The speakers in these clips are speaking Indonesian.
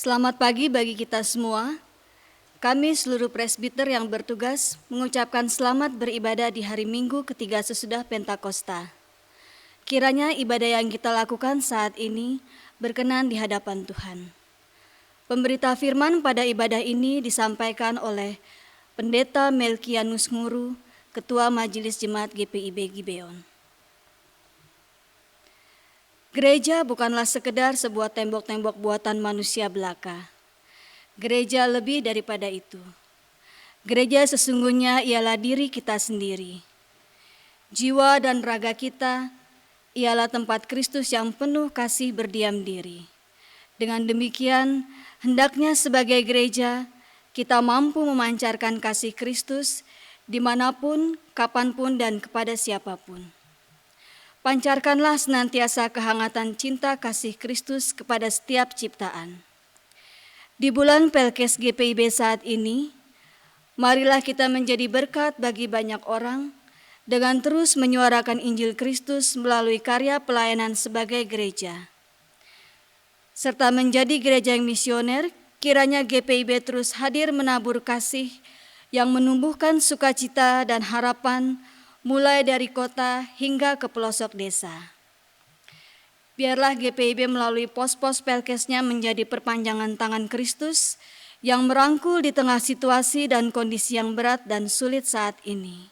Selamat pagi bagi kita semua. Kami seluruh presbiter yang bertugas mengucapkan selamat beribadah di hari Minggu ketiga sesudah Pentakosta. Kiranya ibadah yang kita lakukan saat ini berkenan di hadapan Tuhan. Pemberita firman pada ibadah ini disampaikan oleh Pendeta Melkianus Nguru, Ketua Majelis Jemaat GPIB Gibeon. Gereja bukanlah sekedar sebuah tembok-tembok buatan manusia belaka. Gereja lebih daripada itu. Gereja sesungguhnya ialah diri kita sendiri. Jiwa dan raga kita ialah tempat Kristus yang penuh kasih berdiam diri. Dengan demikian, hendaknya sebagai gereja, kita mampu memancarkan kasih Kristus dimanapun, kapanpun, dan kepada siapapun. Pancarkanlah senantiasa kehangatan cinta kasih Kristus kepada setiap ciptaan. Di bulan Pelkes GPIB saat ini, marilah kita menjadi berkat bagi banyak orang dengan terus menyuarakan Injil Kristus melalui karya pelayanan sebagai gereja. Serta menjadi gereja yang misioner, kiranya GPIB terus hadir menabur kasih yang menumbuhkan sukacita dan harapan mulai dari kota hingga ke pelosok desa. Biarlah GPIB melalui pos-pos Pelkesnya menjadi perpanjangan tangan Kristus yang merangkul di tengah situasi dan kondisi yang berat dan sulit saat ini.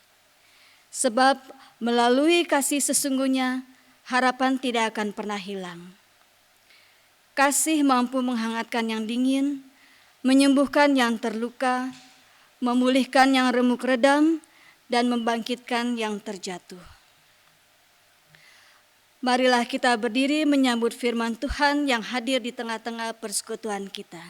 Sebab melalui kasih sesungguhnya, harapan tidak akan pernah hilang. Kasih mampu menghangatkan yang dingin, menyembuhkan yang terluka, memulihkan yang remuk redam, dan membangkitkan yang terjatuh. Marilah kita berdiri menyambut firman Tuhan yang hadir di tengah-tengah persekutuan kita.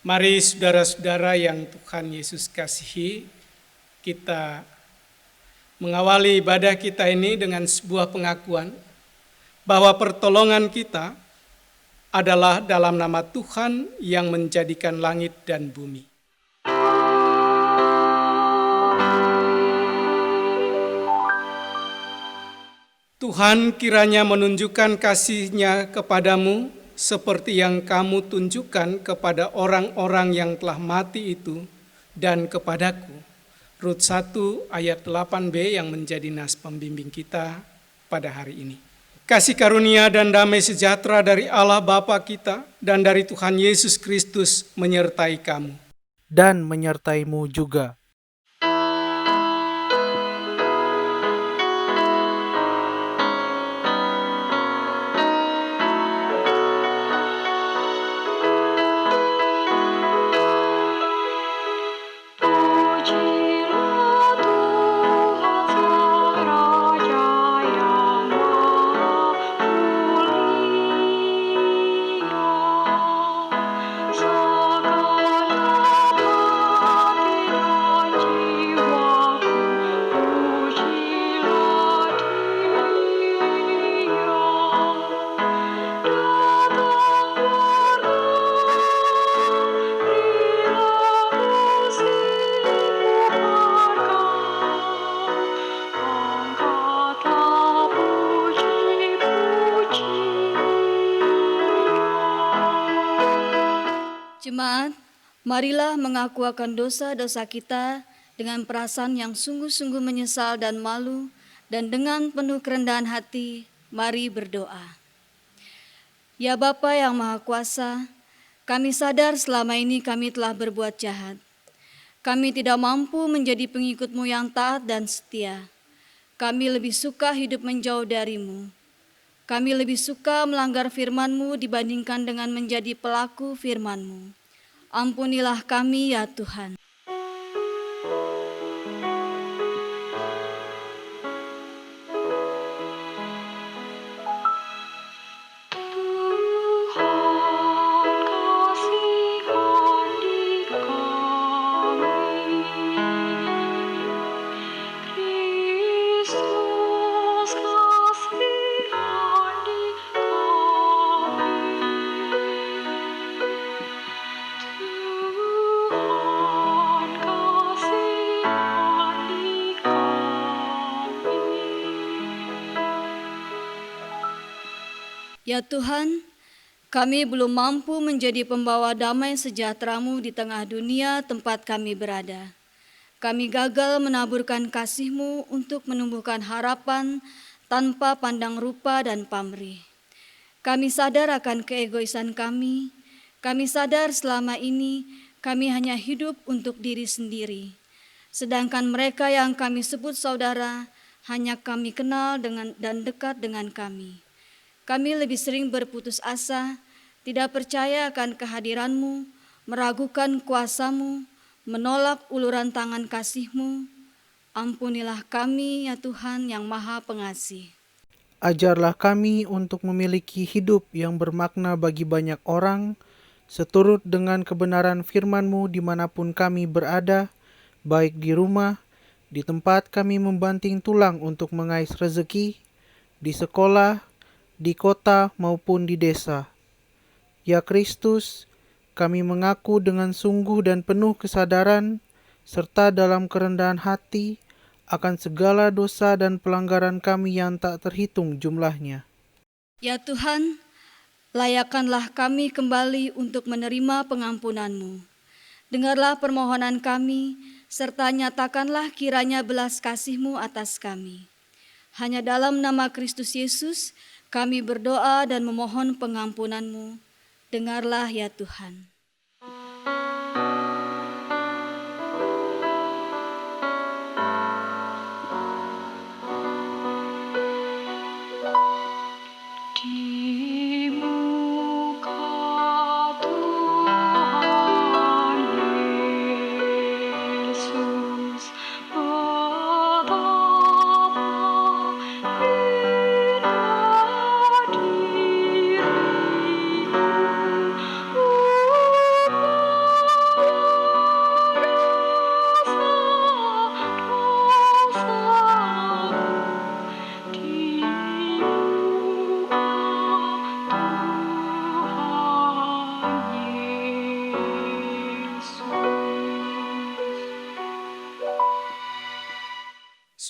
Mari saudara-saudara yang Tuhan Yesus kasihi, kita mengawali ibadah kita ini dengan sebuah pengakuan bahwa pertolongan kita adalah dalam nama Tuhan yang menjadikan langit dan bumi. Tuhan kiranya menunjukkan kasih-Nya kepadamu seperti yang kamu tunjukkan kepada orang-orang yang telah mati itu dan kepadaku, Rut 1 ayat 8b yang menjadi nas pembimbing kita pada hari ini. Kasih karunia dan damai sejahtera dari Allah Bapa kita dan dari Tuhan Yesus Kristus menyertai kamu. Dan menyertaimu juga. Jemaat, marilah mengaku akan dosa-dosa kita dengan perasaan yang sungguh-sungguh menyesal dan malu, dan dengan penuh kerendahan hati, mari berdoa. Ya Bapa yang Maha Kuasa, kami sadar selama ini kami telah berbuat jahat. Kami tidak mampu menjadi pengikut-Mu yang taat dan setia. Kami lebih suka hidup menjauh dari-Mu. Kami lebih suka melanggar firman-Mu dibandingkan dengan menjadi pelaku firman-Mu. Ampunilah kami ya Tuhan. Ya Tuhan, kami belum mampu menjadi pembawa damai sejahtera-Mu di tengah dunia tempat kami berada. Kami gagal menaburkan kasih-Mu untuk menumbuhkan harapan tanpa pandang rupa dan pamrih. Kami sadar akan keegoisan kami. Kami sadar selama ini kami hanya hidup untuk diri sendiri. Sedangkan mereka yang kami sebut saudara hanya kami kenal dan dekat dengan kami. Kami lebih sering berputus asa, tidak percaya akan kehadiran-Mu, meragukan kuasa-Mu, menolak uluran tangan kasih-Mu. Ampunilah kami ya Tuhan yang Maha Pengasih. Ajarlah kami untuk memiliki hidup yang bermakna bagi banyak orang, seturut dengan kebenaran firman-Mu dimanapun kami berada, baik di rumah, di tempat kami membanting tulang untuk mengais rezeki, di sekolah, di kota maupun di desa. Ya Kristus, kami mengaku dengan sungguh dan penuh kesadaran, serta dalam kerendahan hati, akan segala dosa dan pelanggaran kami yang tak terhitung jumlahnya. Ya Tuhan, layakkanlah kami kembali untuk menerima pengampunan-Mu. Dengarlah permohonan kami, serta nyatakanlah kiranya belas kasih-Mu atas kami. Hanya dalam nama Kristus Yesus, kami berdoa dan memohon pengampunan-Mu. Dengarlah ya Tuhan.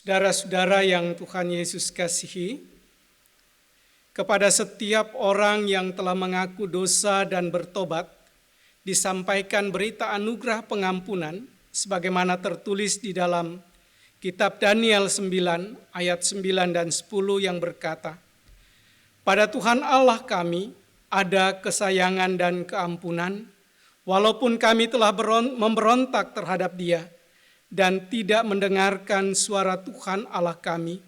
Saudara-saudara yang Tuhan Yesus kasihi, kepada setiap orang yang telah mengaku dosa dan bertobat, disampaikan berita anugerah pengampunan sebagaimana tertulis di dalam kitab Daniel 9 ayat 9 dan 10 yang berkata, "Pada Tuhan Allah kami ada kesayangan dan keampunan, walaupun kami telah memberontak terhadap Dia dan tidak mendengarkan suara Tuhan Allah kami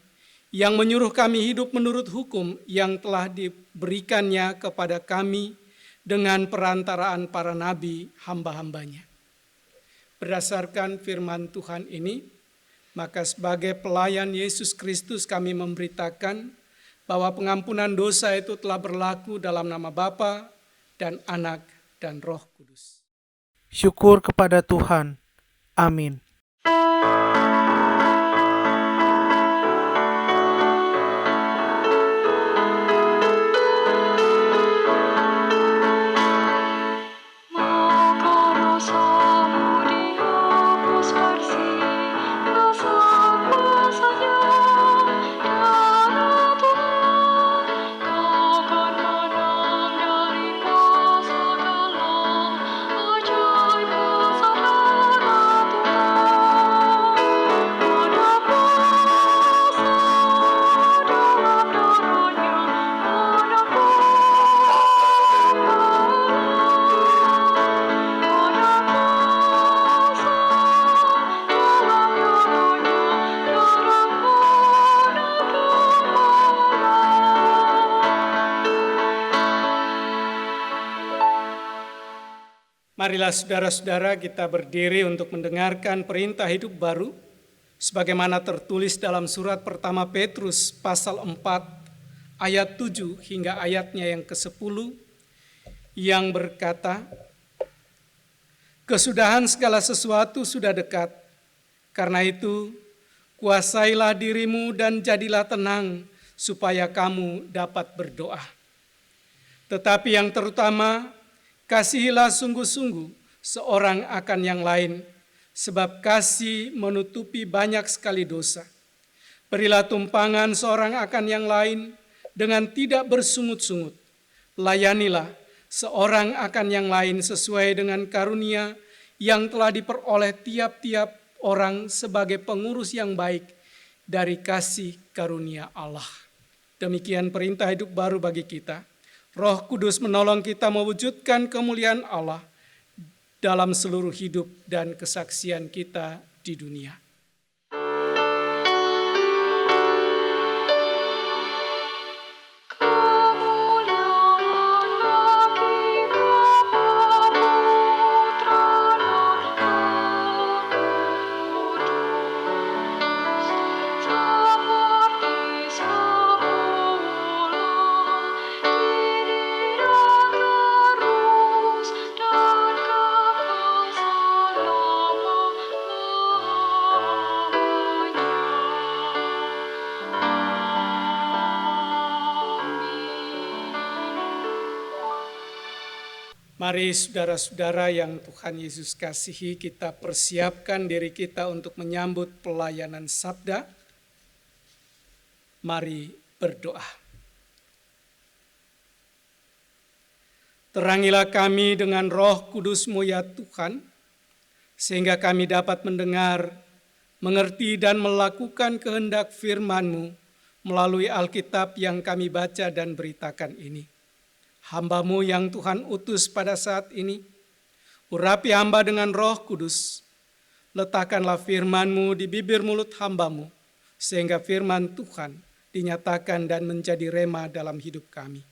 yang menyuruh kami hidup menurut hukum yang telah diberikannya kepada kami dengan perantaraan para nabi hamba-hambanya." Berdasarkan firman Tuhan ini, maka sebagai pelayan Yesus Kristus kami memberitakan bahwa pengampunan dosa itu telah berlaku dalam nama Bapa dan Anak dan Roh Kudus. Syukur kepada Tuhan. Amin. Marilah saudara-saudara kita berdiri untuk mendengarkan perintah hidup baru sebagaimana tertulis dalam surat pertama Petrus pasal 4 ayat 7 hingga ayatnya yang ke-10 yang berkata, "Kesudahan segala sesuatu sudah dekat. Karena itu, kuasailah dirimu dan jadilah tenang supaya kamu dapat berdoa. Tetapi yang terutama, kasihilah sungguh-sungguh seorang akan yang lain, sebab kasih menutupi banyak sekali dosa. Berilah tumpangan seorang akan yang lain dengan tidak bersungut-sungut. Layanilah seorang akan yang lain sesuai dengan karunia yang telah diperoleh tiap-tiap orang sebagai pengurus yang baik dari kasih karunia Allah." Demikian perintah hidup baru bagi kita. Roh Kudus menolong kita mewujudkan kemuliaan Allah dalam seluruh hidup dan kesaksian kita di dunia. Mari saudara-saudara yang Tuhan Yesus kasihi, kita persiapkan diri kita untuk menyambut pelayanan sabda. Mari berdoa. Terangilah kami dengan Roh Kudus-Mu ya Tuhan, sehingga kami dapat mendengar, mengerti dan melakukan kehendak firman-Mu melalui Alkitab yang kami baca dan beritakan ini. Hamba-Mu yang Tuhan utus pada saat ini, urapi hamba dengan Roh Kudus. Letakkanlah firman-Mu di bibir mulut hamba-Mu, sehingga firman Tuhan dinyatakan dan menjadi rema dalam hidup kami.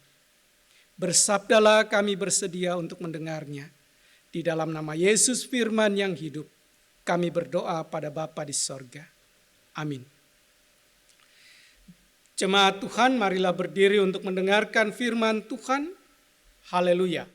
Bersabdalah, kami bersedia untuk mendengarnya. Di dalam nama Yesus firman yang hidup, kami berdoa pada Bapa di sorga. Amin. Jemaat Tuhan, marilah berdiri untuk mendengarkan firman Tuhan. Haleluya.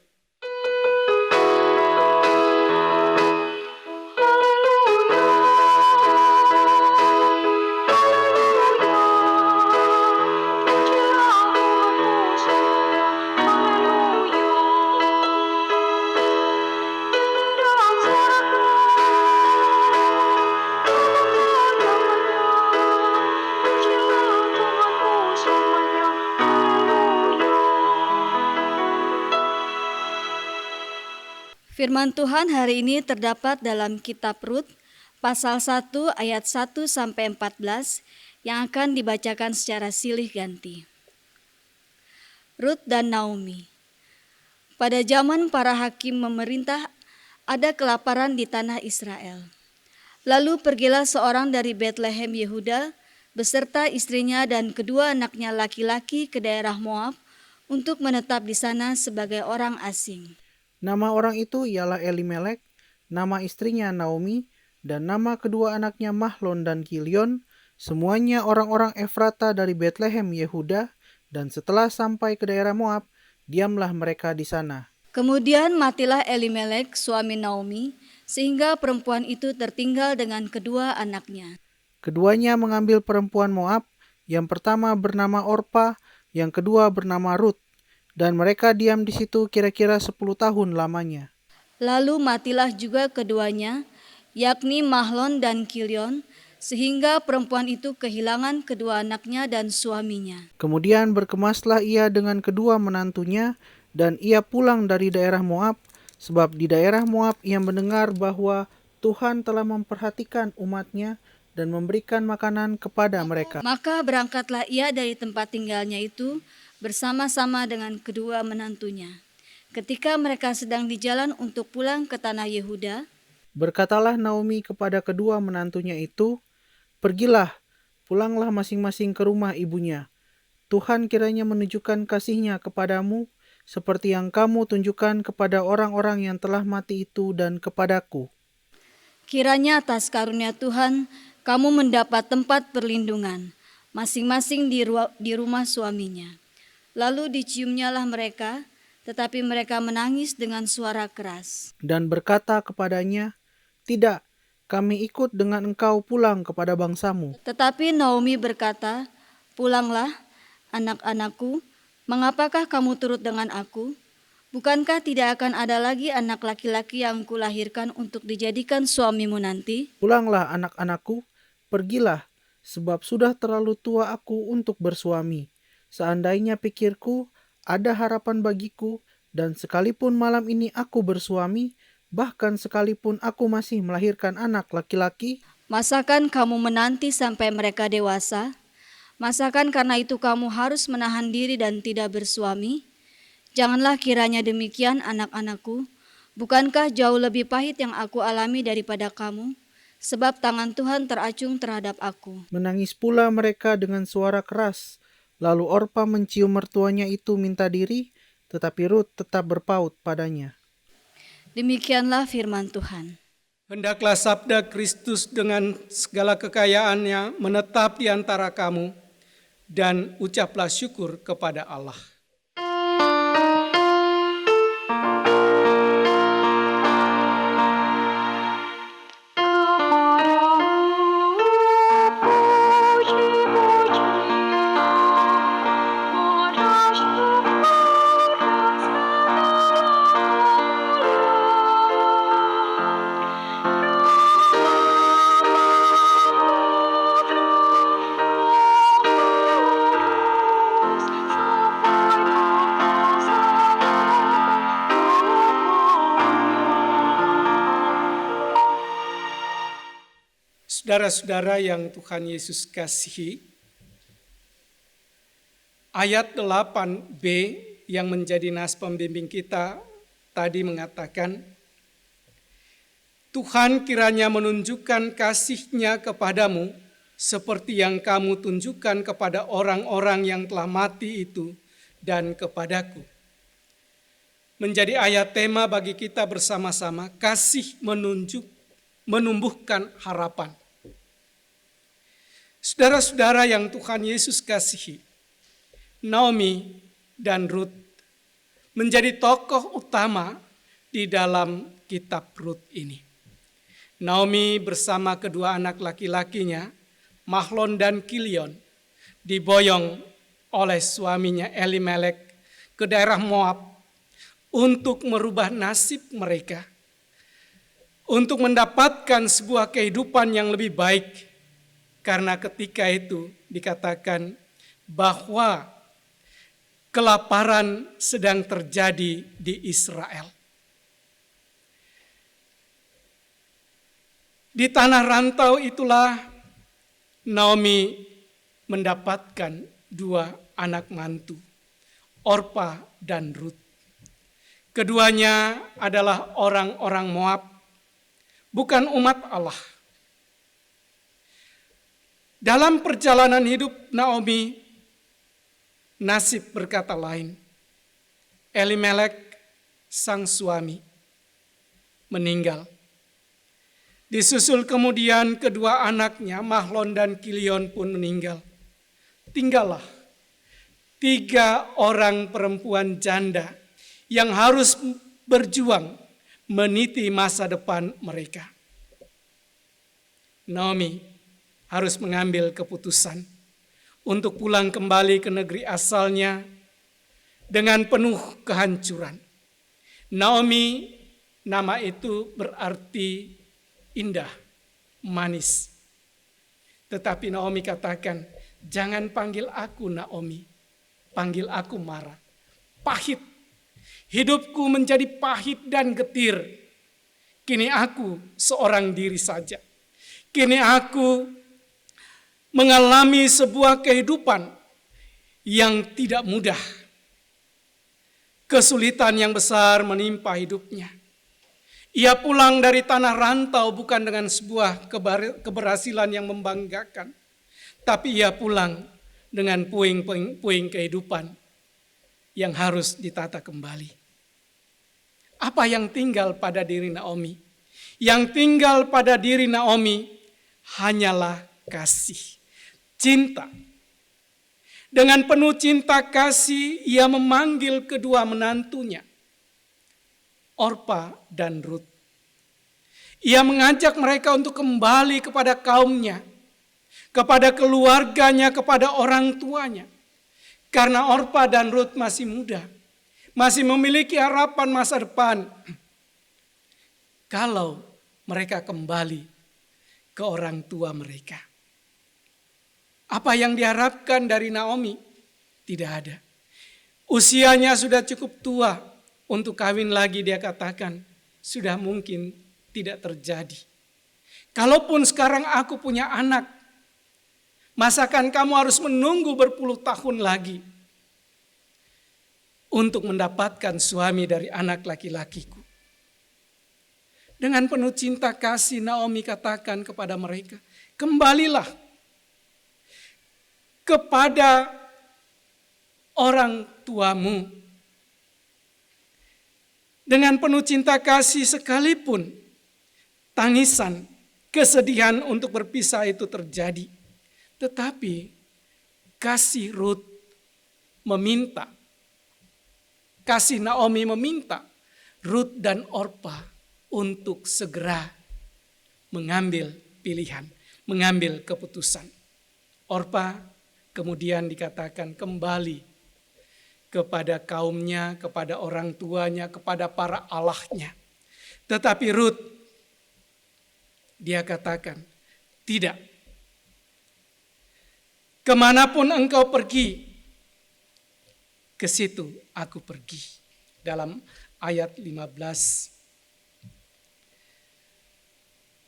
Firman Tuhan hari ini terdapat dalam kitab Rut, pasal 1 ayat 1 sampai 14 yang akan dibacakan secara silih ganti. Rut dan Naomi. Pada zaman para hakim memerintah, ada kelaparan di tanah Israel. Lalu pergilah seorang dari Betlehem Yehuda beserta istrinya dan kedua anaknya laki-laki ke daerah Moab untuk menetap di sana sebagai orang asing. Nama orang itu ialah Elimelek, nama istrinya Naomi, dan nama kedua anaknya Mahlon dan Kilion, semuanya orang-orang Efrata dari Betlehem Yehuda, dan setelah sampai ke daerah Moab, diamlah mereka di sana. Kemudian matilah Elimelek, suami Naomi, sehingga perempuan itu tertinggal dengan kedua anaknya. Keduanya mengambil perempuan Moab, yang pertama bernama Orpa, yang kedua bernama Rut, dan mereka diam di situ kira-kira 10 tahun lamanya. Lalu matilah juga keduanya, yakni Mahlon dan Kilion, sehingga perempuan itu kehilangan kedua anaknya dan suaminya. Kemudian berkemaslah ia dengan kedua menantunya, dan ia pulang dari daerah Moab, sebab di daerah Moab ia mendengar bahwa Tuhan telah memperhatikan umatnya dan memberikan makanan kepada mereka. Maka berangkatlah ia dari tempat tinggalnya itu bersama-sama dengan kedua menantunya. Ketika mereka sedang di jalan untuk pulang ke tanah Yehuda, Berkatalah Naomi kepada kedua menantunya itu, "Pergilah, pulanglah masing-masing ke rumah ibunya. Tuhan kiranya menunjukkan kasih-Nya kepadamu, seperti yang kamu tunjukkan kepada orang-orang yang telah mati itu dan kepadaku. kiranya atas karunia Tuhan kamu mendapat tempat perlindungan, masing-masing di rumah suaminya." Lalu diciumnyalah mereka, tetapi mereka menangis dengan suara keras. Dan berkata kepadanya, "Tidak, kami ikut dengan engkau pulang kepada bangsamu." Tetapi Naomi berkata, "Pulanglah, anak-anakku, mengapakah kamu turut dengan aku? Bukankah tidak akan ada lagi anak laki-laki yang kulahirkan untuk dijadikan suamimu nanti?" "Pulanglah anak-anakku, pergilah, sebab sudah terlalu tua aku untuk bersuami. Seandainya pikirku, ada harapan bagiku, dan sekalipun malam ini aku bersuami, bahkan sekalipun aku masih melahirkan anak laki-laki, Masakan kamu menanti sampai mereka dewasa? Masakan karena itu kamu harus menahan diri dan tidak bersuami? Janganlah kiranya demikian, anak-anakku. Bukankah jauh lebih pahit yang aku alami daripada kamu? Sebab tangan Tuhan teracung terhadap aku." menangis pula mereka dengan suara keras. Lalu Orpa mencium mertuanya itu minta diri, tetapi Rut tetap berpaut padanya. Demikianlah firman Tuhan. Hendaklah sabda Kristus dengan segala kekayaannya menetap di antara kamu, dan ucaplah syukur kepada Allah. Saudara-saudara yang Tuhan Yesus kasihi, ayat 8b yang menjadi nas pembimbing kita tadi mengatakan, Tuhan kiranya menunjukkan kasih-Nya kepadamu seperti yang kamu tunjukkan kepada orang-orang yang telah mati itu dan kepadaku. Menjadi ayat tema bagi kita bersama-sama, kasih menumbuhkan harapan. Saudara-saudara yang Tuhan Yesus kasihi, Naomi dan Rut menjadi tokoh utama di dalam kitab Rut ini. Naomi bersama kedua anak laki-lakinya, Mahlon dan Kilion, diboyong oleh suaminya Elimelek ke daerah Moab untuk merubah nasib mereka, untuk mendapatkan sebuah kehidupan yang lebih baik. Karena ketika itu dikatakan bahwa kelaparan sedang terjadi di Israel. Di tanah rantau itulah Naomi mendapatkan 2 anak mantu, Orpa dan Rut. Keduanya adalah orang-orang Moab, bukan umat Allah. Dalam perjalanan hidup Naomi, nasib berkata lain. Elimelek, sang suami, meninggal. Disusul kemudian kedua anaknya, Mahlon dan Kilion pun meninggal. Tinggallah 3 orang perempuan janda yang harus berjuang meniti masa depan mereka. Naomi harus mengambil keputusan untuk pulang kembali ke negeri asalnya dengan penuh kehancuran. Naomi, nama itu berarti indah, manis. Tetapi Naomi katakan, jangan panggil aku Naomi, panggil aku Mara. Pahit, hidupku menjadi pahit dan getir. Kini aku seorang diri saja. Kini aku mengalami sebuah kehidupan yang tidak mudah. Kesulitan yang besar menimpa hidupnya. Ia pulang dari tanah rantau bukan dengan sebuah keberhasilan yang membanggakan. Tapi ia pulang dengan puing-puing kehidupan yang harus ditata kembali. Apa yang tinggal pada diri Naomi? Yang tinggal pada diri Naomi hanyalah kasih, cinta. Dengan penuh cinta kasih, ia memanggil kedua menantunya, Orpa dan Rut. Ia mengajak mereka untuk kembali kepada kaumnya, kepada keluarganya, kepada orang tuanya. Karena Orpa dan Rut masih muda, masih memiliki harapan masa depan. Kalau mereka kembali ke orang tua mereka. Apa yang diharapkan dari Naomi? Tidak ada. Usianya sudah cukup tua untuk kawin lagi, dia katakan. Sudah mungkin tidak terjadi. Kalaupun sekarang aku punya anak, masakan kamu harus menunggu berpuluh tahun lagi untuk mendapatkan suami dari anak laki-lakiku. Dengan penuh cinta kasih Naomi katakan kepada mereka, kembalilah kepada orang tuamu. Dengan penuh cinta kasih sekalipun tangisan, kesedihan untuk berpisah itu terjadi. Tetapi kasih Rut meminta, kasih Naomi meminta Rut dan Orpa untuk segera mengambil pilihan, mengambil keputusan. Orpa kemudian dikatakan kembali kepada kaumnya, kepada orang tuanya, kepada para allahnya. Tetapi Rut, dia katakan, tidak. Kemanapun engkau pergi, ke situ aku pergi. Dalam ayat 15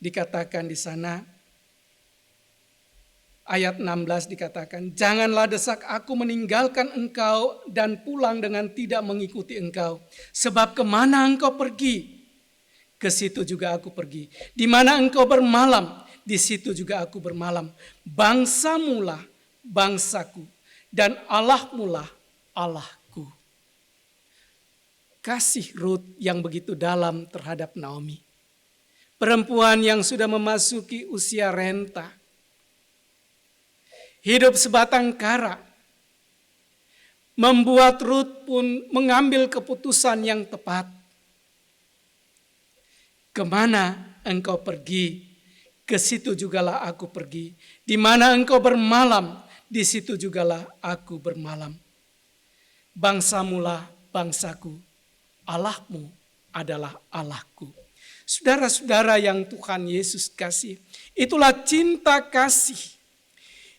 dikatakan di sana, ayat 16 dikatakan, janganlah desak aku meninggalkan engkau dan pulang dengan tidak mengikuti engkau. Sebab kemana engkau pergi, ke situ juga aku pergi. Di mana engkau bermalam, di situ juga aku bermalam. Bangsamulah bangsaku dan Allahmulah Allahku. Kasih Rut yang begitu dalam terhadap Naomi. Perempuan yang sudah memasuki usia renta. Hidup sebatang kara. Membuat Rut pun mengambil keputusan yang tepat. Kemana engkau pergi, ke situ jugalah aku pergi. Di mana engkau bermalam, di situ jugalah aku bermalam. Bangsamulah bangsaku, Allahmu adalah Allahku. Saudara-saudara yang Tuhan Yesus kasih, itulah cinta kasih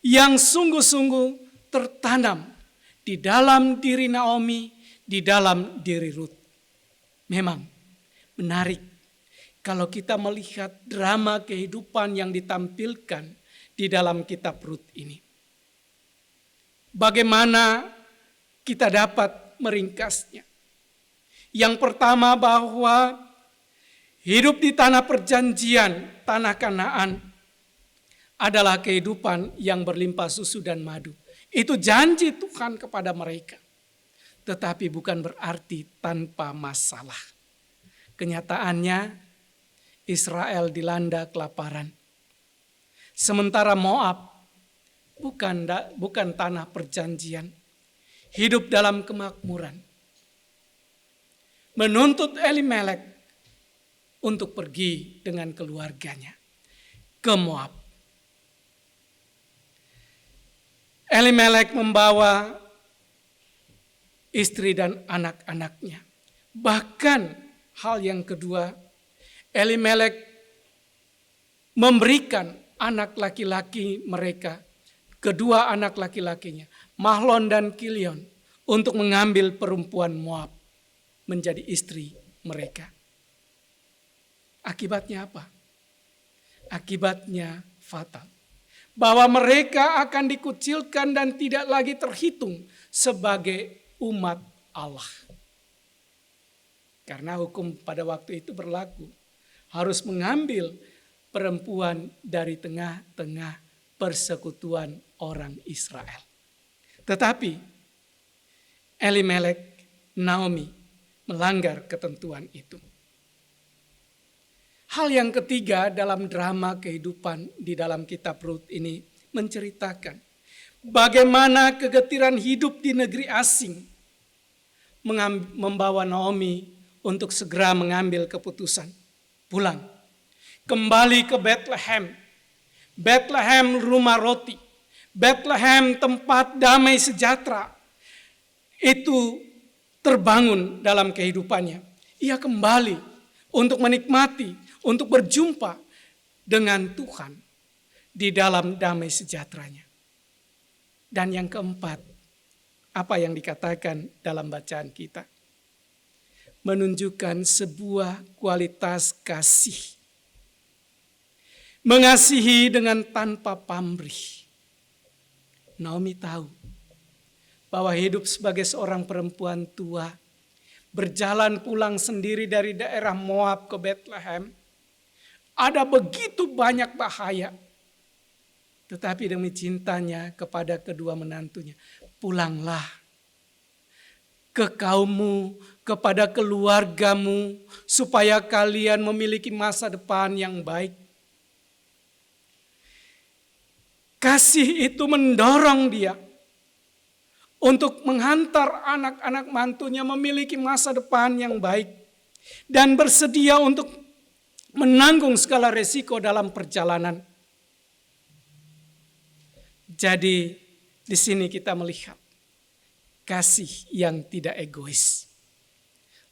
yang sungguh-sungguh tertanam di dalam diri Naomi, di dalam diri Rut. Memang menarik, kalau kita melihat drama kehidupan yang ditampilkan di dalam kitab Rut ini. Bagaimana kita dapat meringkasnya? Yang pertama, bahwa hidup di tanah perjanjian, tanah Kanaan, adalah kehidupan yang berlimpah susu dan madu. Itu janji Tuhan kepada mereka. Tetapi bukan berarti tanpa masalah. Kenyataannya Israel dilanda kelaparan. Sementara Moab bukan tanah perjanjian. Hidup dalam kemakmuran. Menuntut Elimelek untuk pergi dengan keluarganya ke Moab. Elimelek membawa istri dan anak-anaknya. Bahkan hal yang kedua, Elimelek memberikan anak laki-laki mereka, kedua anak laki-lakinya, Mahlon dan Kilion, untuk mengambil perempuan Moab menjadi istri mereka. Akibatnya apa? Akibatnya fatal. Bahwa mereka akan dikucilkan dan tidak lagi terhitung sebagai umat Allah. Karena hukum pada waktu itu berlaku. Harus mengambil perempuan dari tengah-tengah persekutuan orang Israel. Tetapi Elimelek, Naomi melanggar ketentuan itu. Hal yang ketiga dalam drama kehidupan di dalam kitab Rut ini menceritakan bagaimana kegetiran hidup di negeri asing membawa Naomi untuk segera mengambil keputusan pulang. Kembali ke Bethlehem. Bethlehem rumah roti. Bethlehem tempat damai sejahtera. Itu terbangun dalam kehidupannya. Ia kembali untuk menikmati, untuk berjumpa dengan Tuhan di dalam damai sejahteranya. Dan yang keempat, apa yang dikatakan dalam bacaan kita? Menunjukkan sebuah kualitas kasih. Mengasihi dengan tanpa pamrih. Naomi tahu bahwa hidup sebagai seorang perempuan tua, berjalan pulang sendiri dari daerah Moab ke Bethlehem, ada begitu banyak bahaya. Tetapi demi cintanya kepada kedua menantunya, pulanglah ke kaummu, kepada keluargamu, supaya kalian memiliki masa depan yang baik. Kasih itu mendorong dia untuk menghantar anak-anak mantunya memiliki masa depan yang baik. Dan bersedia untuk menanggung segala resiko dalam perjalanan. Jadi di sini kita melihat kasih yang tidak egois.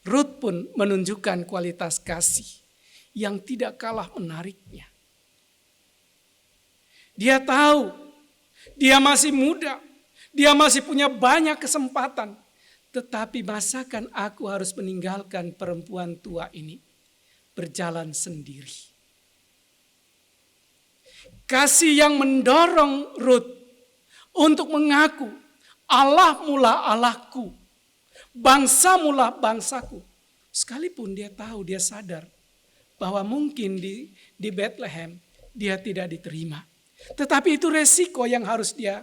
Rut pun menunjukkan kualitas kasih yang tidak kalah menariknya. Dia tahu dia masih muda, dia masih punya banyak kesempatan. Tetapi masakan aku harus meninggalkan perempuan tua ini berjalan sendiri. Kasih yang mendorong Rut untuk mengaku Allah mula Allahku, bangsa mula bangsaku. Sekalipun dia tahu, dia sadar bahwa mungkin di Bethlehem dia tidak diterima. Tetapi itu resiko yang harus dia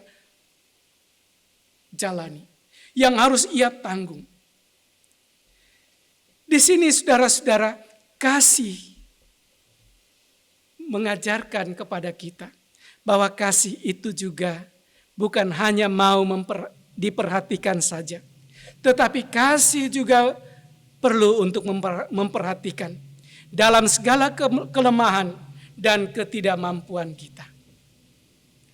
jalani, yang harus ia tanggung. Di sini saudara-saudara, kasih mengajarkan kepada kita bahwa kasih itu juga bukan hanya mau diperhatikan saja. Tetapi kasih juga perlu untuk memperhatikan dalam segala kelemahan dan ketidakmampuan kita.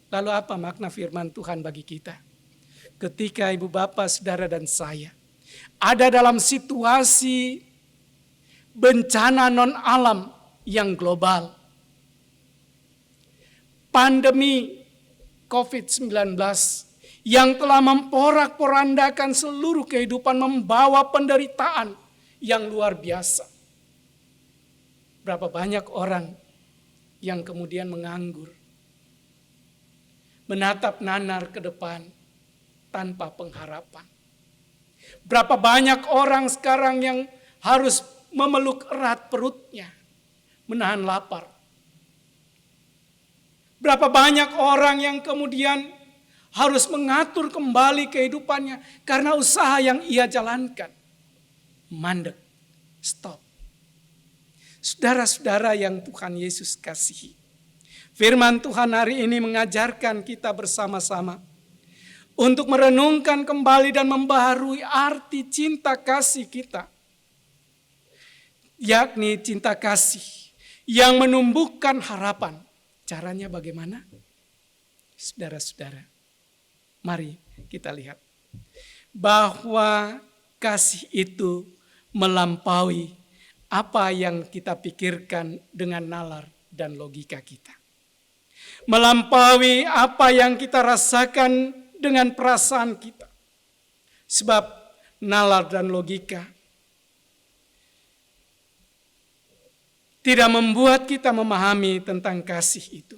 Lalu apa makna firman Tuhan bagi kita? Ketika ibu bapak, saudara dan saya ada dalam situasi bencana non alam yang global. Pandemi COVID-19 yang telah memporak-porandakan seluruh kehidupan, membawa penderitaan yang luar biasa. Berapa banyak orang yang kemudian menganggur, menatap nanar ke depan tanpa pengharapan. Berapa banyak orang sekarang yang harus memeluk erat perutnya, menahan lapar. Berapa banyak orang yang kemudian harus mengatur kembali kehidupannya karena usaha yang ia jalankan mandek, stop. Saudara-saudara yang Tuhan Yesus kasihi, firman Tuhan hari ini mengajarkan kita bersama-sama untuk merenungkan kembali dan membaharui arti cinta kasih kita. Yakni cinta kasih yang menumbuhkan harapan. Caranya bagaimana? Saudara-saudara, mari kita lihat bahwa kasih itu melampaui apa yang kita pikirkan dengan nalar dan logika kita. Melampaui apa yang kita rasakan dengan perasaan kita. Sebab nalar dan logika tidak membuat kita memahami tentang kasih itu.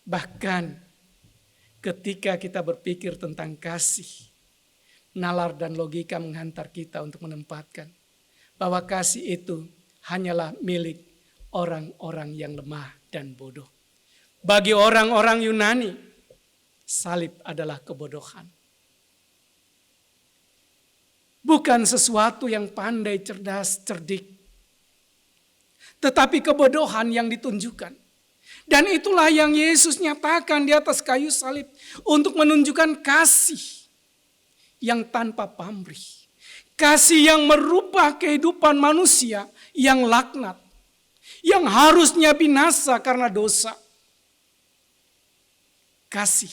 Bahkan ketika kita berpikir tentang kasih, nalar dan logika menghantar kita untuk menempatkan bahwa kasih itu hanyalah milik orang-orang yang lemah dan bodoh. Bagi orang-orang Yunani, salib adalah kebodohan. Bukan sesuatu yang pandai, cerdas, cerdik, tetapi kebodohan yang ditunjukkan. Dan itulah yang Yesus nyatakan di atas kayu salib untuk menunjukkan kasih yang tanpa pamrih. Kasih yang merubah kehidupan manusia yang laknat, yang harusnya binasa karena dosa. Kasih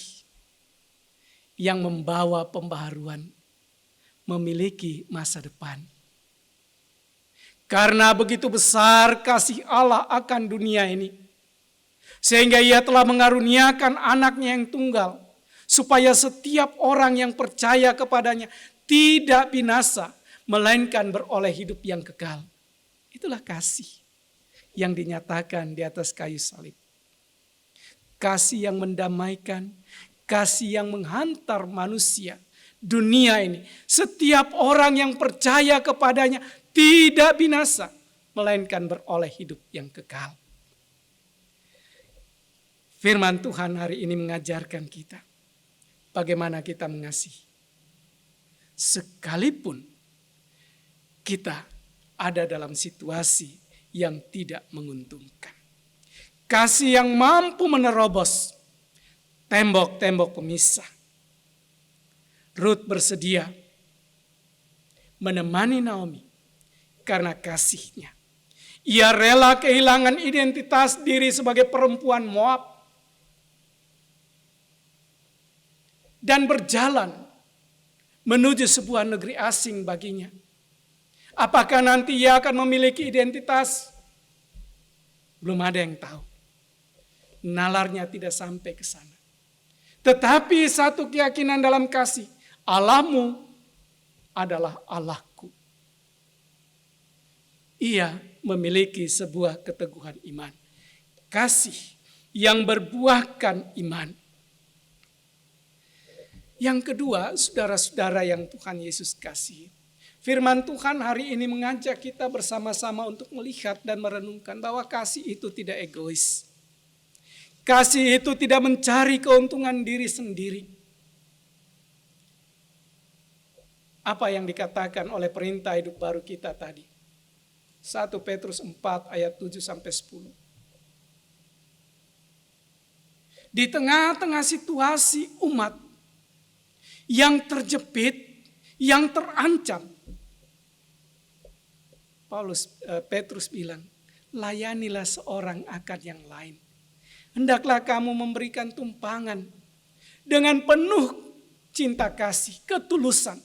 yang membawa pembaharuan, memiliki masa depan. Karena begitu besar kasih Allah akan dunia ini, sehingga ia telah mengaruniakan anaknya yang tunggal, supaya setiap orang yang percaya kepadanya tidak binasa, melainkan beroleh hidup yang kekal. Itulah kasih yang dinyatakan di atas kayu salib. Kasih yang mendamaikan, kasih yang menghantar manusia, dunia ini. Setiap orang yang percaya kepadanya tidak binasa, melainkan beroleh hidup yang kekal. Firman Tuhan hari ini mengajarkan kita bagaimana kita mengasihi. Sekalipun kita ada dalam situasi yang tidak menguntungkan. Kasih yang mampu menerobos tembok-tembok pemisah. Rut bersedia menemani Naomi karena kasihnya. Ia rela kehilangan identitas diri sebagai perempuan Moab dan berjalan menuju sebuah negeri asing baginya. Apakah nanti ia akan memiliki identitas? Belum ada yang tahu. Nalarnya tidak sampai ke sana. Tetapi satu keyakinan dalam kasih, Allahmu adalah Allahku. Ia memiliki sebuah keteguhan iman. Kasih yang berbuahkan iman. Yang kedua, saudara-saudara yang Tuhan Yesus kasihi. Firman Tuhan hari ini mengajak kita bersama-sama untuk melihat dan merenungkan bahwa kasih itu tidak egois. Kasih itu tidak mencari keuntungan diri sendiri. Apa yang dikatakan oleh perintah hidup baru kita tadi. 1 Petrus 4 ayat 7-10. Di tengah-tengah situasi umat yang terjepit, yang terancam, Petrus bilang, layanilah seorang akan yang lain. Hendaklah kamu memberikan tumpangan dengan penuh cinta kasih, ketulusan.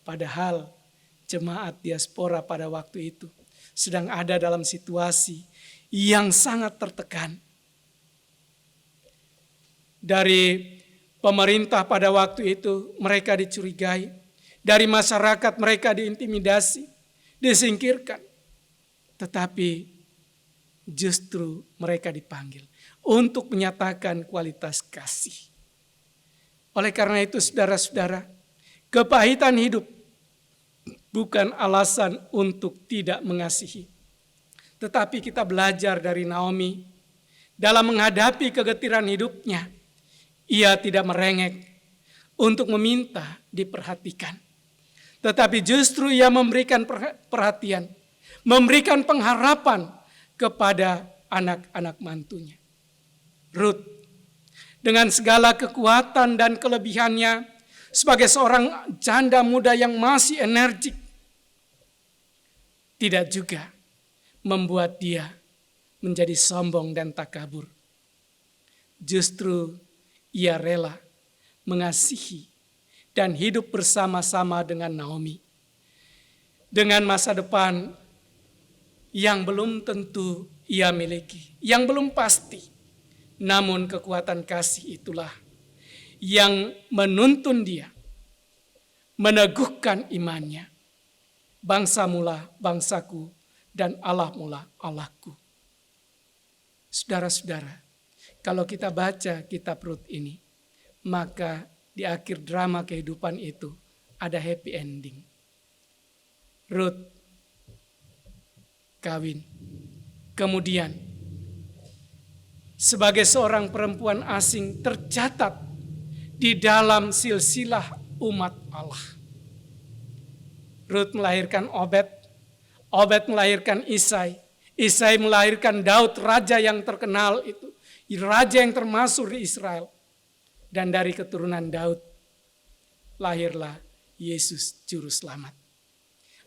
Padahal jemaat diaspora pada waktu itu sedang ada dalam situasi yang sangat tertekan. Dari pemerintah pada waktu itu mereka dicurigai Dari masyarakat mereka diintimidasi, disingkirkan. Tetapi justru mereka dipanggil untuk menyatakan kualitas kasih. Oleh karena itu saudara-saudara, kepahitan hidup bukan alasan untuk tidak mengasihi. Tetapi kita belajar dari Naomi, dalam menghadapi kegetiran hidupnya, ia tidak merengek untuk meminta diperhatikan. Tetapi justru ia memberikan perhatian, memberikan pengharapan kepada anak-anak mantunya. Rut, dengan segala kekuatan dan kelebihannya, sebagai seorang janda muda yang masih energik, tidak juga membuat dia menjadi sombong dan takabur. Justru ia rela mengasihi dan hidup bersama-sama dengan Naomi. Dengan masa depan yang belum tentu ia miliki, yang belum pasti. Namun kekuatan kasih itulah yang menuntun dia, meneguhkan imannya. Bangsa mula bangsaku dan Allah mula Allahku. Saudara-saudara, kalau kita baca kitab Rut ini, maka di akhir drama kehidupan itu ada happy ending. Rut kawin. Kemudian sebagai seorang perempuan asing tercatat di dalam silsilah umat Allah. Rut melahirkan Obed, Obed melahirkan Isai, Isai melahirkan Daud, raja yang terkenal itu, raja yang termasyhur di Israel. Dan dari keturunan Daud lahirlah Yesus juru selamat.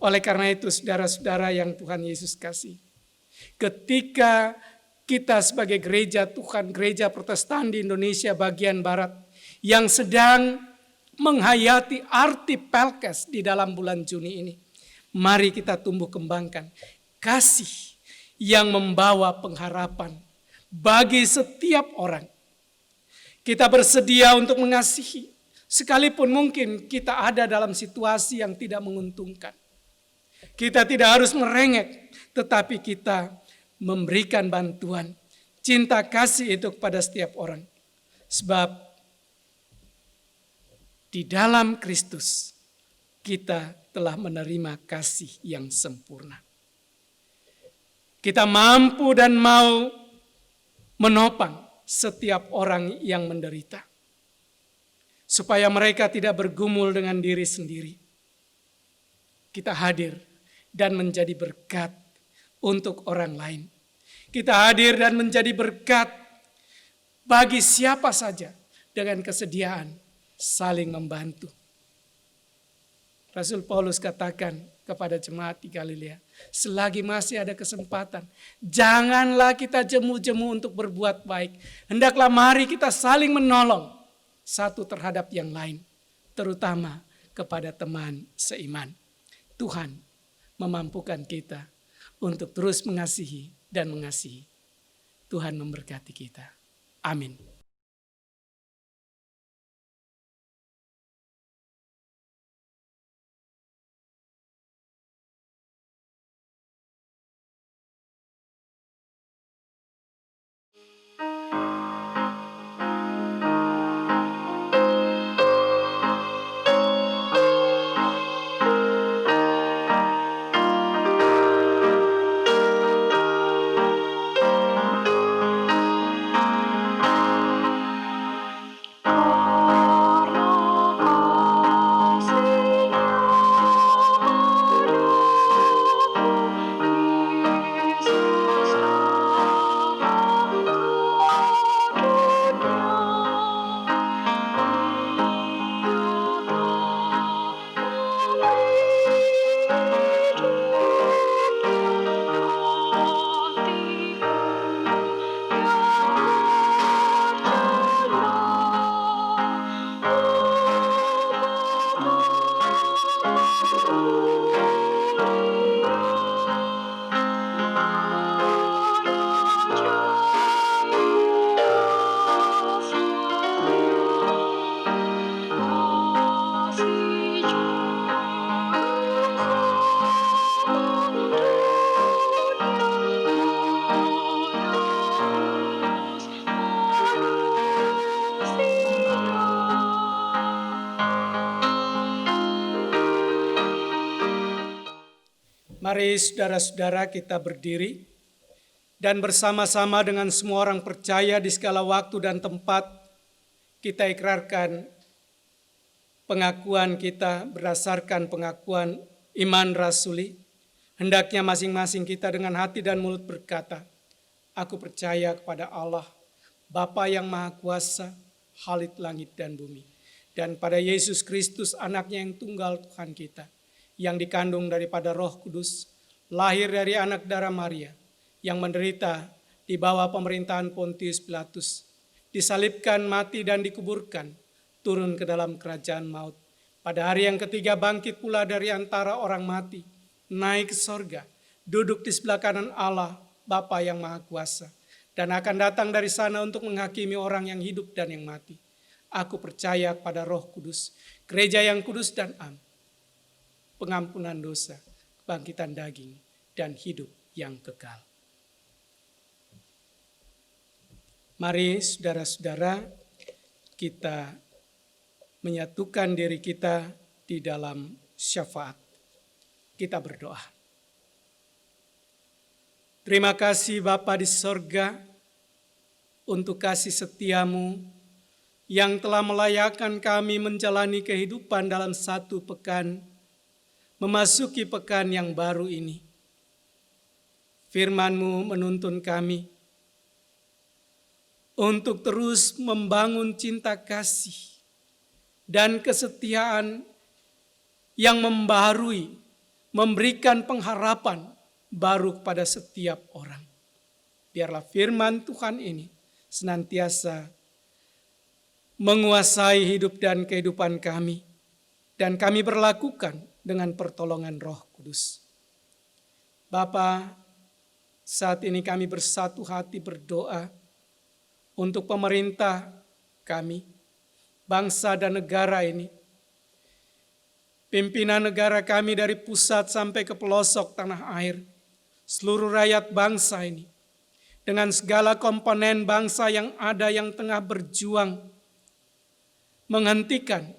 Oleh karena itu saudara-saudara yang Tuhan Yesus kasih, ketika kita sebagai gereja Tuhan, gereja Protestan di Indonesia bagian barat, yang sedang menghayati arti Pelkes di dalam bulan Juni ini, mari kita tumbuh kembangkan kasih yang membawa pengharapan bagi setiap orang. Kita bersedia untuk mengasihi, sekalipun mungkin kita ada dalam situasi yang tidak menguntungkan. Kita tidak harus merengek, tetapi kita memberikan bantuan, cinta kasih itu kepada setiap orang. Sebab di dalam Kristus kita telah menerima kasih yang sempurna. Kita mampu dan mau menopang setiap orang yang menderita, supaya mereka tidak bergumul dengan diri sendiri. Kita hadir dan menjadi berkat untuk orang lain. Kita hadir dan menjadi berkat bagi siapa saja dengan kesediaan saling membantu. Rasul Paulus katakan kepada jemaat di Galilea, selagi masih ada kesempatan, janganlah kita jemu-jemu untuk berbuat baik. Hendaklah mari kita saling menolong satu terhadap yang lain, terutama kepada teman seiman. Tuhan memampukan kita untuk terus mengasihi dan mengasihi. Tuhan memberkati kita. Amin. Mari saudara-saudara kita berdiri dan bersama-sama dengan semua orang percaya di segala waktu dan tempat kita ikrarkan pengakuan kita berdasarkan pengakuan iman rasuli. Hendaknya masing-masing kita dengan hati dan mulut berkata, aku percaya kepada Allah, Bapa yang Maha Kuasa, Khalik langit dan bumi. Dan pada Yesus Kristus anaknya yang tunggal Tuhan kita, yang dikandung daripada Roh Kudus, lahir dari anak darah Maria, yang menderita di bawah pemerintahan Pontius Pilatus, disalibkan, mati dan dikuburkan, turun ke dalam kerajaan maut. Pada hari yang ketiga bangkit pula dari antara orang mati, naik ke sorga, duduk di sebelah kanan Allah, Bapa yang Maha Kuasa, dan akan datang dari sana untuk menghakimi orang yang hidup dan yang mati. Aku percaya pada Roh Kudus, gereja yang kudus dan am, pengampunan dosa, kebangkitan daging, dan hidup yang kekal. Mari saudara-saudara kita menyatukan diri kita di dalam syafaat. Kita berdoa. Terima kasih Bapa di sorga untuk kasih setiamu yang telah melayakkan kami menjalani kehidupan dalam satu pekan, memasuki pekan yang baru ini. Firman-Mu menuntun kami untuk terus membangun cinta kasih dan kesetiaan yang membaharui, memberikan pengharapan baru kepada setiap orang. Biarlah firman Tuhan ini senantiasa menguasai hidup dan kehidupan kami, dan kami berlakukan dengan pertolongan Roh Kudus. Bapa, saat ini kami bersatu hati berdoa untuk pemerintah kami, bangsa dan negara ini, pimpinan negara kami dari pusat sampai ke pelosok tanah air, seluruh rakyat bangsa ini, dengan segala komponen bangsa yang ada yang tengah berjuang menghentikan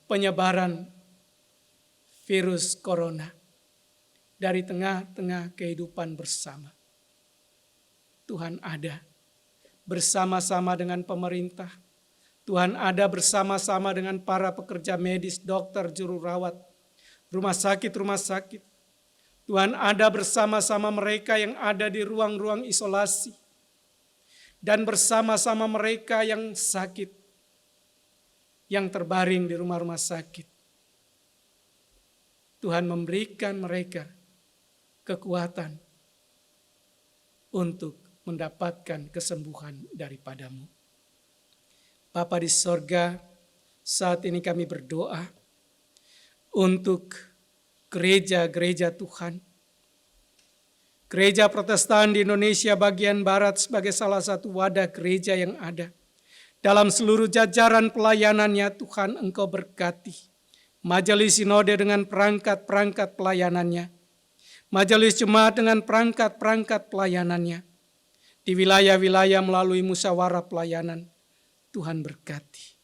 penyebaran virus corona dari tengah-tengah kehidupan bersama. Tuhan ada bersama-sama dengan pemerintah. Tuhan ada bersama-sama dengan para pekerja medis, dokter, juru rawat, rumah sakit. Tuhan ada bersama-sama mereka yang ada di ruang-ruang isolasi. Dan bersama-sama mereka yang sakit, yang terbaring di rumah-rumah sakit. Tuhan memberikan mereka kekuatan untuk mendapatkan kesembuhan daripada-Mu. Bapa di sorga, saat ini kami berdoa untuk gereja-gereja Tuhan. Gereja Protestan di Indonesia bagian Barat sebagai salah satu wadah gereja yang ada. Dalam seluruh jajaran pelayanannya Tuhan Engkau berkati. Majelis Sinode dengan perangkat-perangkat pelayanannya. Majelis Jemaat dengan perangkat-perangkat pelayanannya. Di wilayah-wilayah melalui musyawarah pelayanan. Tuhan berkati.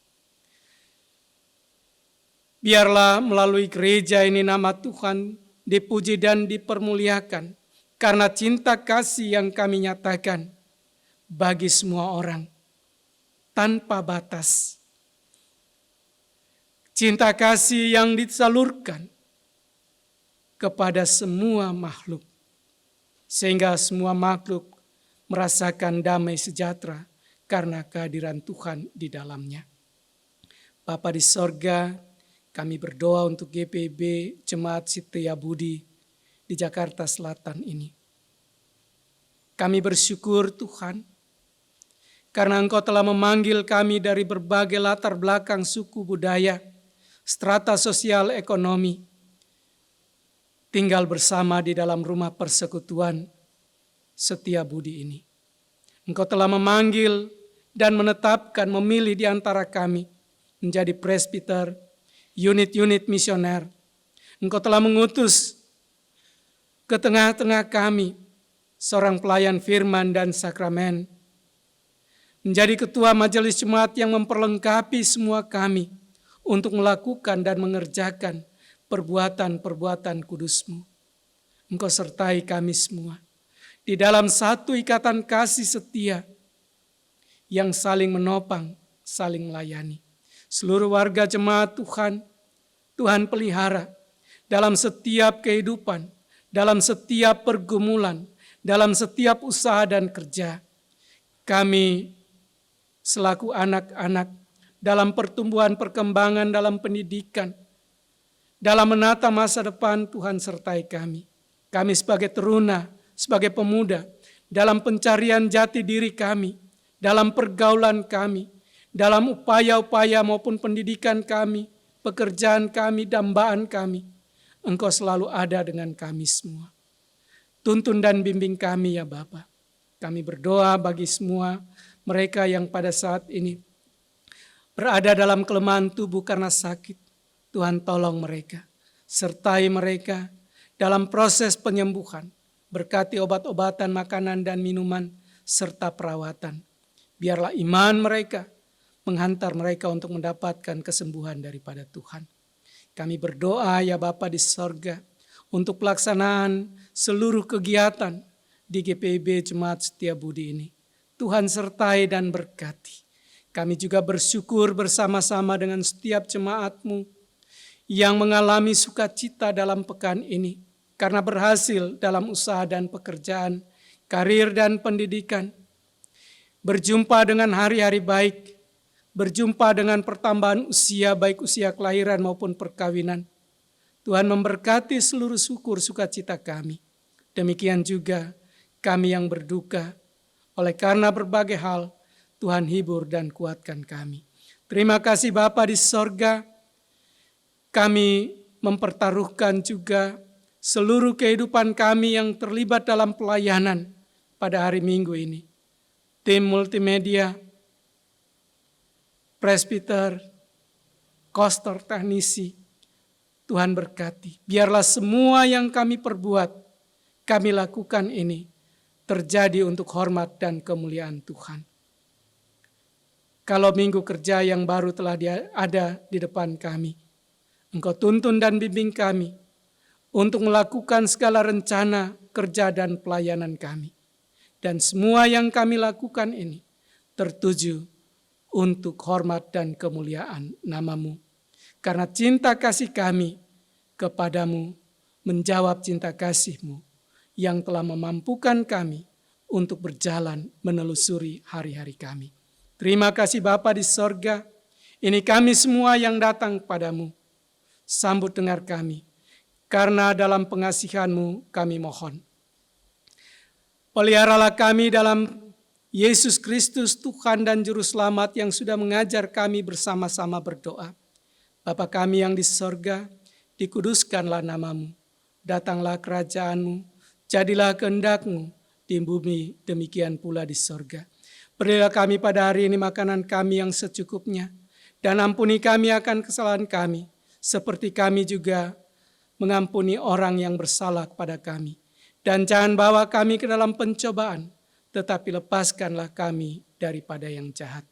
Biarlah melalui gereja ini nama Tuhan dipuji dan dipermuliakan. Karena cinta kasih yang kami nyatakan bagi semua orang. Tanpa batas. Cinta kasih yang disalurkan kepada semua makhluk. Sehingga semua makhluk merasakan damai sejahtera karena kehadiran Tuhan di dalamnya. Bapa di sorga, kami berdoa untuk GPB Jemaat Setia Budi di Jakarta Selatan ini. Kami bersyukur Tuhan, karena Engkau telah memanggil kami dari berbagai latar belakang suku budaya, strata sosial ekonomi, tinggal bersama di dalam rumah persekutuan Setia Budi ini. Engkau telah memanggil dan menetapkan, memilih di antara kami menjadi presbiter, unit-unit misioner. Engkau telah mengutus ke tengah-tengah kami seorang pelayan firman dan sakramen, menjadi ketua majelis jemaat yang memperlengkapi semua kami untuk melakukan dan mengerjakan perbuatan-perbuatan kudus-Mu. Engkau sertai kami semua di dalam satu ikatan kasih setia yang saling menopang, saling melayani. Seluruh warga jemaat Tuhan, Tuhan pelihara dalam setiap kehidupan, dalam setiap pergumulan, dalam setiap usaha dan kerja. Kami selaku anak-anak dalam pertumbuhan perkembangan dalam pendidikan, dalam menata masa depan, Tuhan sertai kami. Kami sebagai teruna, sebagai pemuda, dalam pencarian jati diri kami, dalam pergaulan kami, dalam upaya-upaya maupun pendidikan kami, pekerjaan kami, dambaan kami, Engkau selalu ada dengan kami semua. Tuntun dan bimbing kami ya Bapa. Kami berdoa bagi semua mereka yang pada saat ini berada dalam kelemahan tubuh karena sakit. Tuhan tolong mereka, sertai mereka dalam proses penyembuhan. Berkati obat-obatan, makanan dan minuman, serta perawatan. Biarlah iman mereka menghantar mereka untuk mendapatkan kesembuhan daripada Tuhan. Kami berdoa ya Bapa di sorga untuk pelaksanaan seluruh kegiatan di GPIB Jemaat Setiabudi ini. Tuhan sertai dan berkati. Kami juga bersyukur bersama-sama dengan setiap jemaat-Mu yang mengalami sukacita dalam pekan ini karena berhasil dalam usaha dan pekerjaan, karir dan pendidikan. Berjumpa dengan hari-hari baik, berjumpa dengan pertambahan usia baik usia kelahiran maupun perkawinan. Tuhan memberkati seluruh syukur sukacita kami. Demikian juga kami yang berduka. Oleh karena berbagai hal, Tuhan hibur dan kuatkan kami. Terima kasih Bapa di sorga. Kami mempertaruhkan juga seluruh kehidupan kami yang terlibat dalam pelayanan pada hari Minggu ini. Tim multimedia, presbiter, koster, teknisi, Tuhan berkati. Biarlah semua yang kami perbuat, kami lakukan ini terjadi untuk hormat dan kemuliaan Tuhan. Kalau minggu kerja yang baru telah ada di depan kami, Engkau tuntun dan bimbing kami untuk melakukan segala rencana kerja dan pelayanan kami. Dan semua yang kami lakukan ini tertuju untuk hormat dan kemuliaan nama-Mu. Karena cinta kasih kami kepadamu menjawab cinta kasih-Mu yang telah memampukan kami untuk berjalan menelusuri hari-hari kami. Terima kasih Bapa di sorga, ini kami semua yang datang kepadamu. Sambut dengar kami, karena dalam pengasihan-Mu kami mohon. Peliharalah kami dalam Yesus Kristus Tuhan dan Juru Selamat yang sudah mengajar kami bersama-sama berdoa. Bapa kami yang di sorga, dikuduskanlah nama-Mu, datanglah kerajaan-Mu, jadilah kehendak-Mu di bumi demikian pula di sorga. Berilah kami pada hari ini makanan kami yang secukupnya, dan ampuni kami akan kesalahan kami, seperti kami juga mengampuni orang yang bersalah kepada kami. Dan jangan bawa kami ke dalam pencobaan, tetapi lepaskanlah kami daripada yang jahat.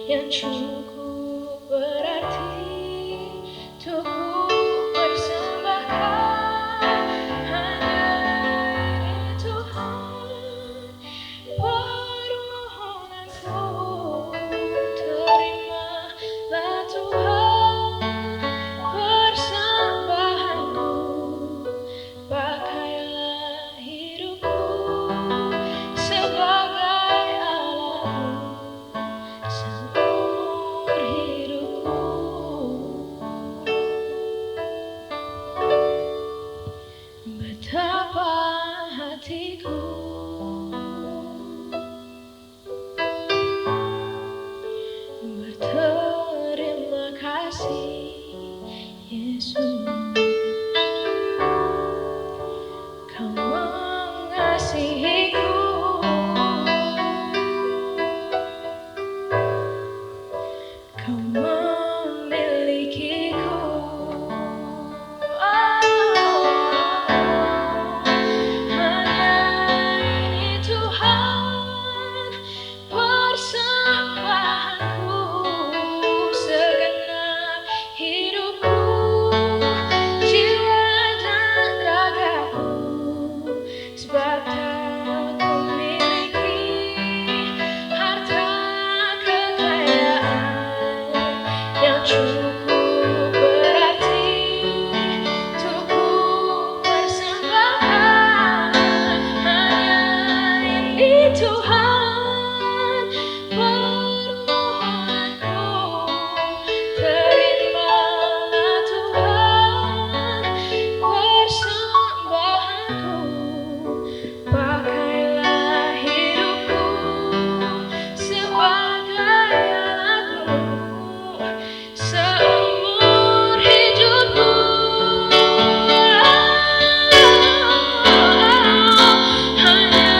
Yang cukup berarti untukku. memilikiku. Hanya ini Tuhan, persembahanku, segenap hidupku, jiwa dan ragaku, sebab tak kumiliki harta kekayaan yang cukup berarti untuk ku persembahkan. Hanya ini Tuhan, permohonanku, terimalah Tuhan persembahanku. Pakailah hidupku sebagai alatmu seumur hidupku. Hanya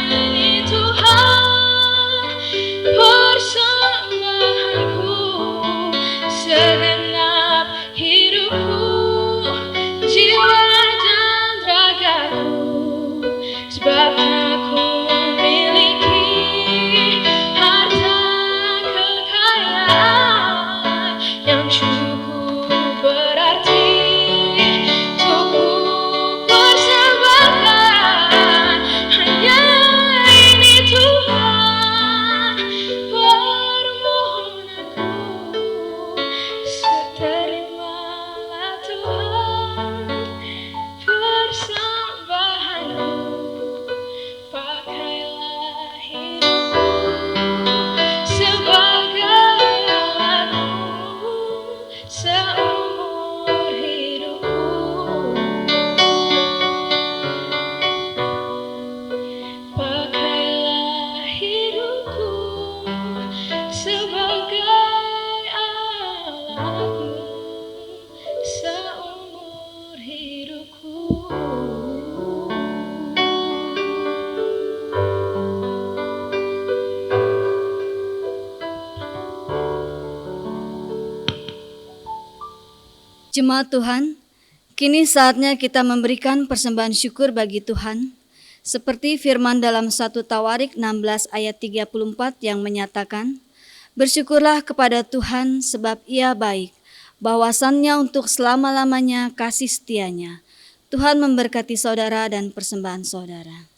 ini Tuhan, persembahanku, segenap hidupku, jiwa dan ragaku, sebab tak kumiliki harta kekayaan yang cukup berarti untuk ku persembahkan. Hanya ini Tuhan, permohonanku, terimalah Tuhan persembahanku. Pakailah hidupku sebagai alatmu seumur hidupku. Pakailah hidupku sebagai alatmu seumur hidupku. Jemaat Tuhan, kini saatnya kita memberikan persembahan syukur bagi Tuhan, seperti firman dalam 1 Tawarik 16 ayat 34 yang menyatakan, "Bersyukurlah kepada Tuhan sebab Ia baik, bahwasannya untuk selama-lamanya kasih setianya." Tuhan memberkati saudara dan persembahan saudara.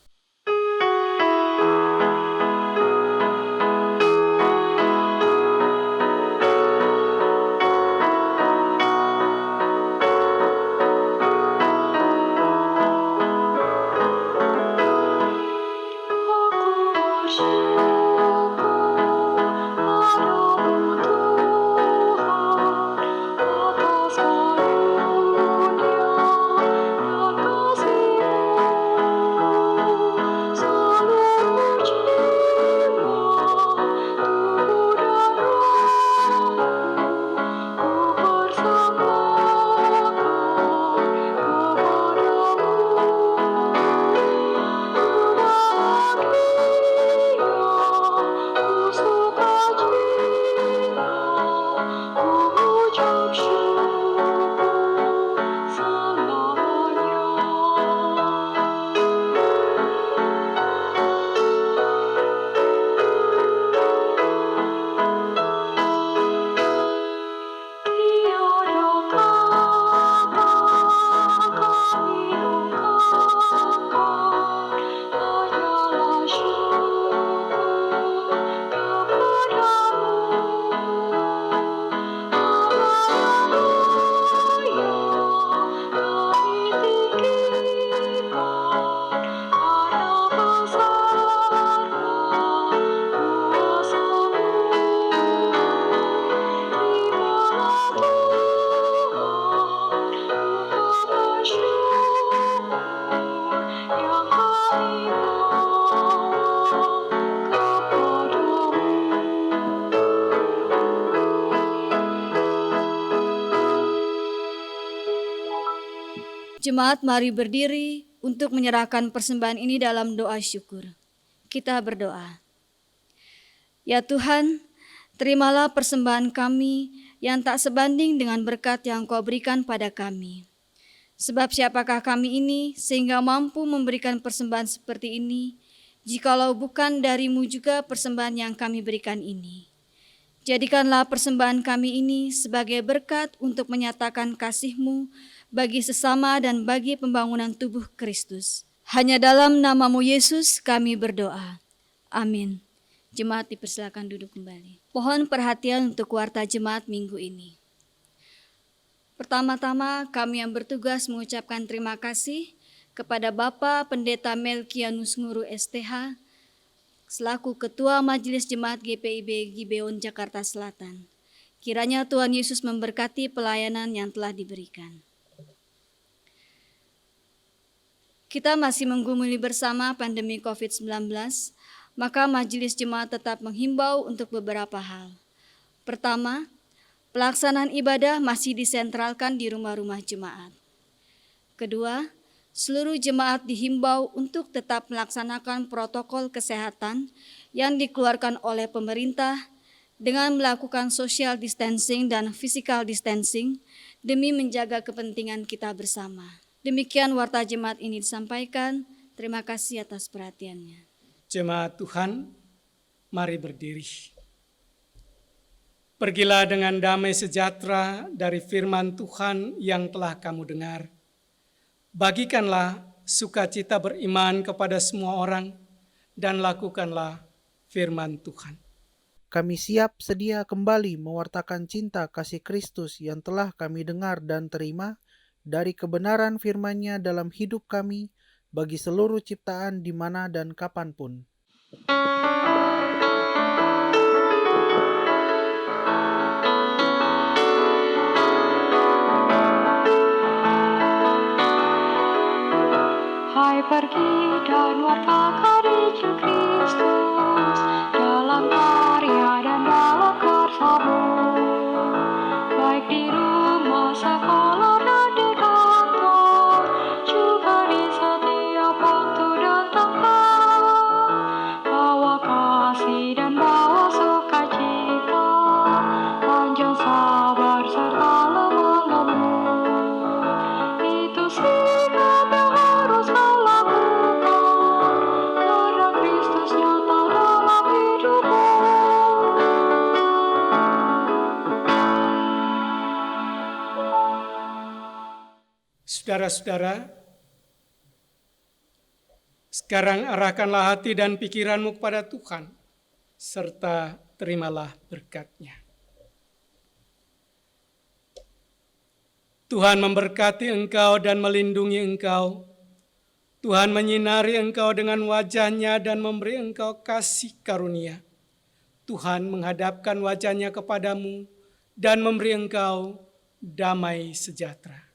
Jemaat, mari berdiri untuk menyerahkan persembahan ini dalam doa syukur. Kita berdoa. Ya Tuhan, Terimalah persembahan kami yang tak sebanding dengan berkat yang Kau berikan pada kami. Sebab siapakah kami ini sehingga mampu memberikan persembahan seperti ini, jikalau bukan dari-Mu juga persembahan yang kami berikan ini. Jadikanlah persembahan kami ini sebagai berkat untuk menyatakan kasih-Mu bagi sesama dan bagi pembangunan tubuh Kristus. Hanya dalam nama-Mu Yesus kami berdoa. Amin. Jemaat dipersilakan duduk kembali. Mohon perhatian untuk warta jemaat minggu ini. Pertama-tama kami yang bertugas mengucapkan terima kasih kepada Bapak Pendeta Melkianus Nguru STH selaku Ketua Majelis Jemaat GPIB Gibeon Jakarta Selatan. Kiranya Tuhan Yesus memberkati pelayanan yang telah diberikan. Kita masih menggumuli bersama pandemi COVID-19, maka Majelis Jemaat tetap menghimbau untuk beberapa hal. Pertama, pelaksanaan ibadah masih disentralkan di rumah-rumah jemaat. Kedua, seluruh jemaat dihimbau untuk tetap melaksanakan protokol kesehatan yang dikeluarkan oleh pemerintah dengan melakukan social distancing dan physical distancing demi menjaga kepentingan kita bersama. Demikian warta jemaat ini disampaikan. Terima kasih atas perhatiannya. Jemaat Tuhan, mari berdiri. Pergilah dengan damai sejahtera dari firman Tuhan yang telah kamu dengar. Bagikanlah sukacita beriman kepada semua orang dan lakukanlah firman Tuhan. Kami siap sedia kembali mewartakan cinta kasih Kristus yang telah kami dengar dan terima dari kebenaran firman-Nya dalam hidup kami bagi seluruh ciptaan di mana dan kapanpun. Hai pergi dan wartakan Injil Kristus dalam karya dan dalam karsamu, baik di rumah, sekolah, dan di kantor, juga di setiap waktu dan tempat. Bawa kasih dan bawa sukacita, panjang sabar serta lemah lembut. Itu sikap yang harus kau lakukan, karena Kristus nyata dalam hidupmu. Saudara-saudara, sekarang arahkanlah hati dan pikiranmu kepada Tuhan, serta terimalah berkat-Nya. Tuhan memberkati engkau dan melindungi engkau. Tuhan menyinari engkau dengan wajah-Nya dan memberi engkau kasih karunia. Tuhan menghadapkan wajah-Nya kepadamu dan memberi engkau damai sejahtera.